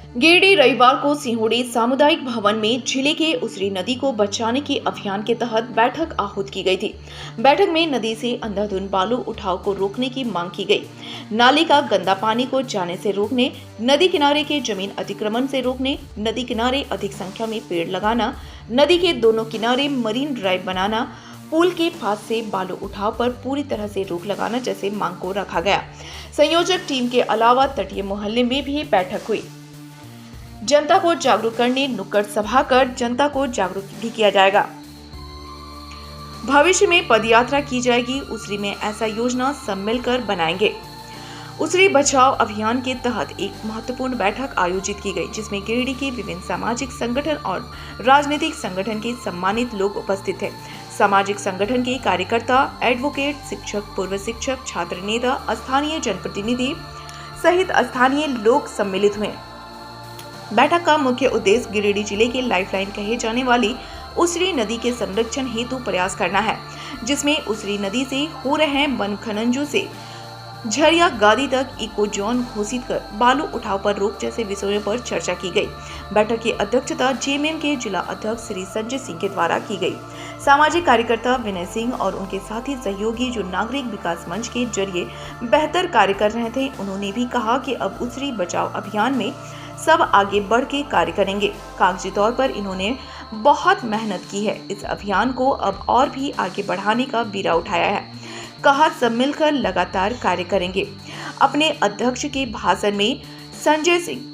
गिरिडीह रविवार को सिंहुड़ी सामुदायिक भवन में जिले के उसरी नदी को बचाने के अभियान के तहत बैठक आहूत की गई थी। बैठक में नदी से अंधाधुंध बालू उठाव को रोकने की मांग की गई। नाली का गंदा पानी को जाने से रोकने, नदी किनारे के जमीन अतिक्रमण से रोकने, नदी किनारे अधिक संख्या में पेड़ लगाना, नदी के दोनों किनारे मरीन ड्राइव बनाना, पुल के पास से बालू उठाव पर पूरी तरह से रोक लगाना जैसे मांग को रखा गया। संयोजक टीम के अलावा तटीय मोहल्ले में भी बैठक हुई। जनता को जागरूक करने नुक्कड़ सभा कर जनता को जागरूक भी किया जाएगा। भविष्य में पदयात्रा की जाएगी। उसरी में ऐसा योजना सब मिलकर बनाएंगे। उसरी बचाओ अभियान के तहत एक महत्वपूर्ण बैठक आयोजित की गई, जिसमें गिरिडीह के विभिन्न सामाजिक संगठन और राजनीतिक संगठन के सम्मानित लोग उपस्थित थे। सामाजिक संगठन के कार्यकर्ता, एडवोकेट, शिक्षक, पूर्व शिक्षक, छात्र नेता, स्थानीय जनप्रतिनिधि सहित स्थानीय लोग सम्मिलित हुए। बैठक का मुख्य उद्देश्य गिरिडीह जिले के लाइफलाइन कहे जाने वाली उसरी नदी के संरक्षण हेतु प्रयास करना है, जिसमें उसरी नदी से हो रहे वन खननजों से झरिया गादी तक इको जोन घोषित कर बालू उठाव पर रोक जैसे विषयों पर चर्चा की गई। बैठक की अध्यक्षता जेएमएम के जिला अध्यक्ष श्री संजय सिंह के द्वारा की गई। सामाजिक कार्यकर्ता विनय सिंह और उनके साथी सहयोगी जो नागरिक विकास मंच के जरिए बेहतर कार्य कर रहे थे, उन्होंने भी कहा कि अब उसरी बचाओ अभियान में सब आगे बढ़ के कार्य करेंगे। कागजी तौर पर इन्होंने बहुत मेहनत की है। इस अभियान को अब और भी आगे बढ़ाने का बीड़ा उठाया है। कहा सब मिलकर लगातार कार्य करेंगे। अपने अध्यक्ष के भाषण में संजय सिंह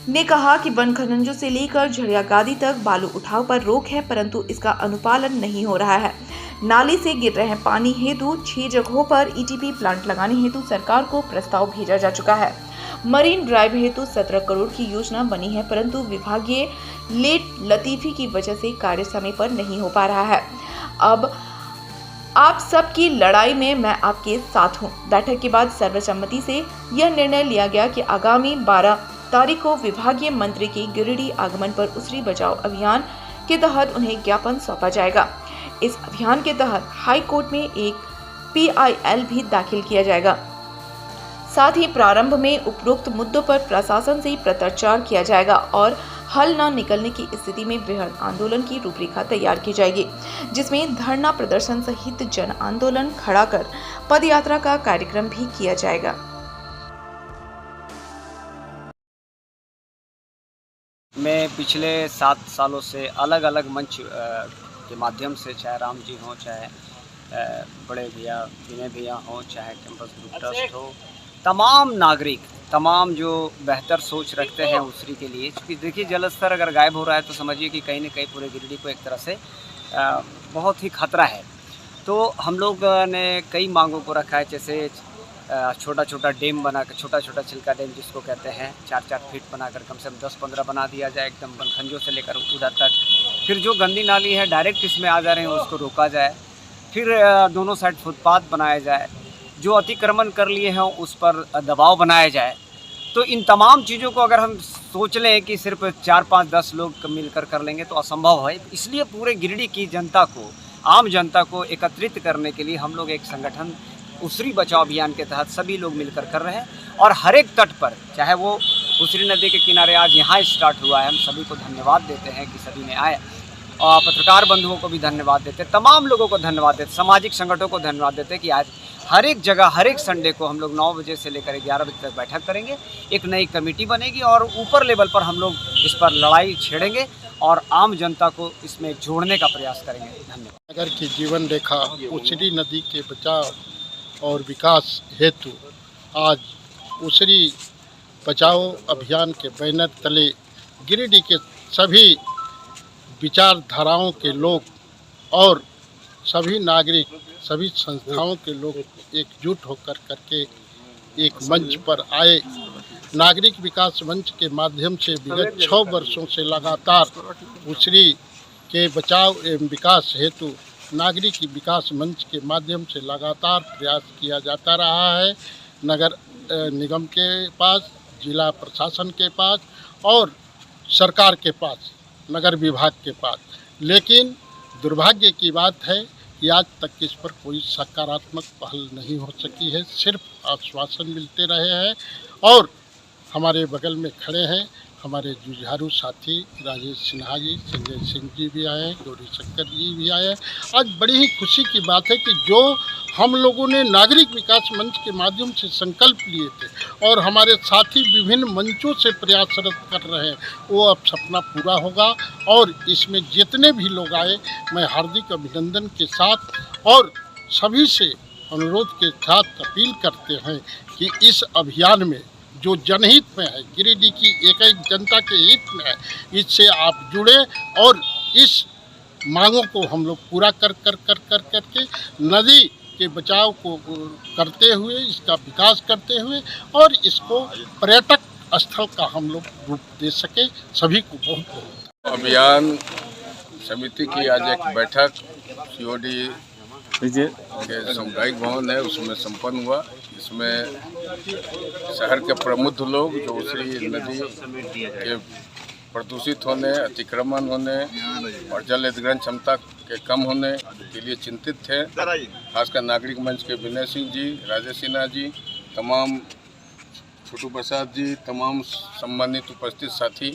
ने कहा कि वन खननजों से लेकर झरिया गादी तक बालू उठाव पर रोक है, परंतु इसका अनुपालन नहीं हो रहा है। नाली से गिर रहे पानी हेतु 6 जगहों पर ईटीपी प्लांट लगाने हेतु सरकार को प्रस्ताव भेजा जा चुका है। मरीन ड्राइव हेतु 17 करोड़ की योजना बनी है, परंतु विभागीय लेट लतीफी की वजह से कार्य समय पर नहीं हो पा रहा है। अब आप सबकी लड़ाई में मैं आपके साथ हूं। बैठक के बाद सर्वसम्मति से यह निर्णय लिया गया कि आगामी 12 तारीख को विभागीय मंत्री के गिरिडीह आगमन पर उसरी बचाओ अभियान के तहत उन्हें ज्ञापन सौंपा जाएगा। इस अभियान के तहत हाई कोर्ट में एक PIL भी दाखिल किया जाएगा। साथ ही प्रारंभ में उपरोक्त मुद्दों पर प्रशासन से पत्राचार किया जाएगा और हल न निकलने की स्थिति में वृहद आंदोलन की रूपरेखा तैयार की जाएगी, जिसमें धरना प्रदर्शन सहित जन आंदोलन खड़ा कर पदयात्रा का कार्यक्रम भी किया जाएगा। मैं पिछले 7 सालों से अलग अलग मंच के माध्यम से, चाहे राम जी हों, चाहे बड़े भैया विनय भैया हों, चाहे कैंपस ग्रुप ट्रस्ट हो, तमाम नागरिक, तमाम जो बेहतर सोच रखते हैं उसरी के लिए, क्योंकि देखिए जल स्तर अगर गायब हो रहा है तो समझिए कि कहीं न कहीं पूरे गिरिडीह को एक तरह से बहुत ही खतरा है। तो हम लोग ने कई मांगों को रखा है, जैसे छोटा छोटा डैम बनाकर, छोटा छोटा चिल्का डैम जिसको कहते हैं, 4-4 फीट बनाकर कम से कम 10-15 बना दिया जाए, एकदम बनखंजों से लेकर उधर तक। फिर जो गंदी नाली है डायरेक्ट इसमें आ जा रहे हैं उसको रोका जाए। फिर दोनों साइड फुटपाथ बनाया जाए, जो अतिक्रमण कर लिए हैं उस पर दबाव बनाया जाए। तो इन तमाम चीज़ों को अगर हम सोच लें कि सिर्फ 4-5-10 लोग मिलकर कर लेंगे तो असंभव है। इसलिए पूरे गिरिडीह की जनता को, आम जनता को एकत्रित करने के लिए हम लोग एक संगठन उसरी बचाओ अभियान के तहत सभी लोग मिलकर कर रहे हैं। और हर एक तट पर, चाहे वो उसरी नदी के किनारे आज यहाँ स्टार्ट हुआ है, हम सभी को धन्यवाद देते हैं कि सभी ने आए, और पत्रकार बंधुओं को भी धन्यवाद देते हैं, तमाम लोगों को धन्यवाद देते, सामाजिक संगठनों को धन्यवाद देते हैं कि आज हर एक जगह, हर एक संडे को हम लोग 9 बजे से लेकर 11 बजे तक बैठक करेंगे। एक नई कमेटी बनेगी और ऊपर लेवल पर हम लोग इस पर लड़ाई छेड़ेंगे और आम जनता को इसमें जोड़ने का प्रयास करेंगे। धन्यवाद। नगर की जीवन रेखा उसरी नदी के बचाव और विकास हेतु आज उसरी बचाओ अभियान के बैनर तले गिरिडीह के सभी विचारधाराओं के लोग और सभी नागरिक, सभी संस्थाओं के लोग एकजुट होकर करके एक मंच पर आए। नागरिक विकास मंच के माध्यम से विगत 6 वर्षों से लगातार उसरी के बचाव एवं विकास हेतु नागरिक विकास मंच के माध्यम से लगातार प्रयास किया जाता रहा है। नगर निगम के पास, जिला प्रशासन के पास और सरकार के पास, नगर विभाग के पास। लेकिन दुर्भाग्य की बात है कि आज तक इस पर कोई सकारात्मक पहल नहीं हो सकी है। सिर्फ आश्वासन मिलते रहे हैं और हमारे बगल में खड़े हैं हमारे जुझारू साथी राजेश सिन्हा जी, संजय सिंह जी भी आए हैं, गौरी शंकर जी भी आए हैं। आज बड़ी ही खुशी की बात है कि जो हम लोगों ने नागरिक विकास मंच के माध्यम से संकल्प लिए थे और हमारे साथी विभिन्न मंचों से प्रयासरत कर रहे हैं, वो अब सपना पूरा होगा। और इसमें जितने भी लोग आए, मैं हार्दिक अभिनंदन के साथ और सभी से अनुरोध के साथ अपील करते हैं कि इस अभियान में जो जनहित में है, गिरिडीह की एक जनता के हित में है, इससे आप जुड़े और इस मांगों को हम लोग पूरा करके नदी के बचाव को करते हुए, इसका विकास करते हुए और इसको पर्यटक स्थल का हम लोग रूप दे सके। सभी को बहुत बहुत अभियान समिति की आज एक बैठक सीओडी के सामुदायिक भवन है उसमें संपन्न हुआ। इसमें शहर के प्रमुख लोग जो उसरी नदी के प्रदूषित होने, अतिक्रमण होने और जल अधिग्रहण क्षमता के कम होने के लिए चिंतित थे। खासकर नागरिक मंच के विनय सिंह जी, राजेश सिन्हा जी, तमाम छोटू प्रसाद जी, तमाम सम्मानित उपस्थित साथी,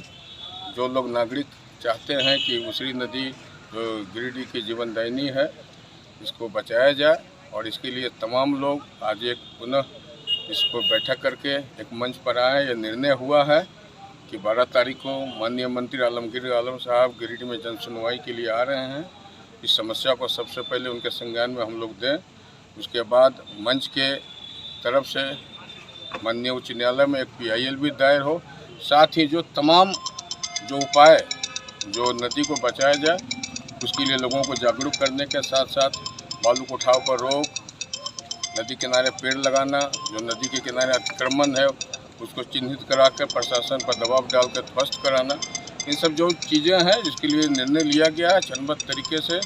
जो लोग नागरिक चाहते हैं कि उसरी नदी जो गिरिडीह की जीवनदायिनी है इसको बचाया जाए, और इसके लिए तमाम लोग आज एक पुनः इसको बैठक करके एक मंच पर आए। यह निर्णय हुआ है कि 12 तारीख को माननीय मंत्री आलमगीर आलम साहब गिरिडीह में जन सुनवाई के लिए आ रहे हैं। इस समस्या को सबसे पहले उनके संज्ञान में हम लोग दें। उसके बाद मंच के तरफ से माननीय उच्च न्यायालय में एक PIL भी दायर हो। साथ ही जो तमाम जो उपाय जो नदी को बचाया जाए उसके लिए लोगों को जागरूक करने के साथ साथ बालू उठाव पर रोक, नदी किनारे पेड़ लगाना, जो नदी के किनारे अतिक्रमण है उसको चिन्हित कराकर प्रशासन पर दबाव डालकर ध्वस्त कराना, इन सब जो चीज़ें हैं जिसके लिए निर्णय लिया गया है चरणबद्ध तरीके से।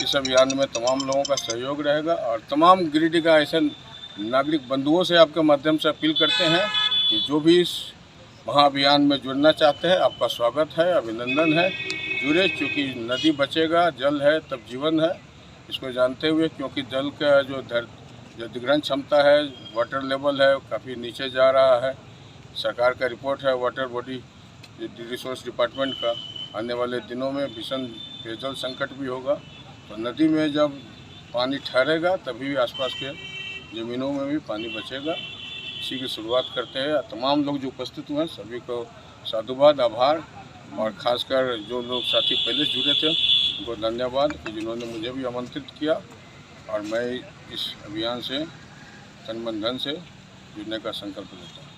इस अभियान में तमाम लोगों का सहयोग रहेगा और तमाम गिरिडीह का ऐसे नागरिक बंधुओं से आपके माध्यम से अपील करते हैं कि जो भी इस महाअभियान में जुड़ना चाहते हैं आपका स्वागत है, अभिनंदन है, जुड़े। क्योंकि नदी बचेगा, जल है तब जीवन है, इसको जानते हुए, क्योंकि जल का जो अधिग्रहण क्षमता है, वाटर लेवल है, काफ़ी नीचे जा रहा है। सरकार का रिपोर्ट है वाटर बॉडी रिसोर्स डिपार्टमेंट का, आने वाले दिनों में भीषण पेयजल संकट भी होगा। तो नदी में जब पानी ठहरेगा तभी आसपास के ज़मीनों में भी पानी बचेगा। इसी की शुरुआत करते हैं। तमाम लोग जो उपस्थित हुए हैं सभी को साधुवाद, आभार, और खासकर जो लोग साथी पहले जुड़े थे उनको धन्यवाद कि जिन्होंने मुझे भी आमंत्रित किया और मैं इस अभियान से तन मन धन से जुड़ने का संकल्प लेता हूँ।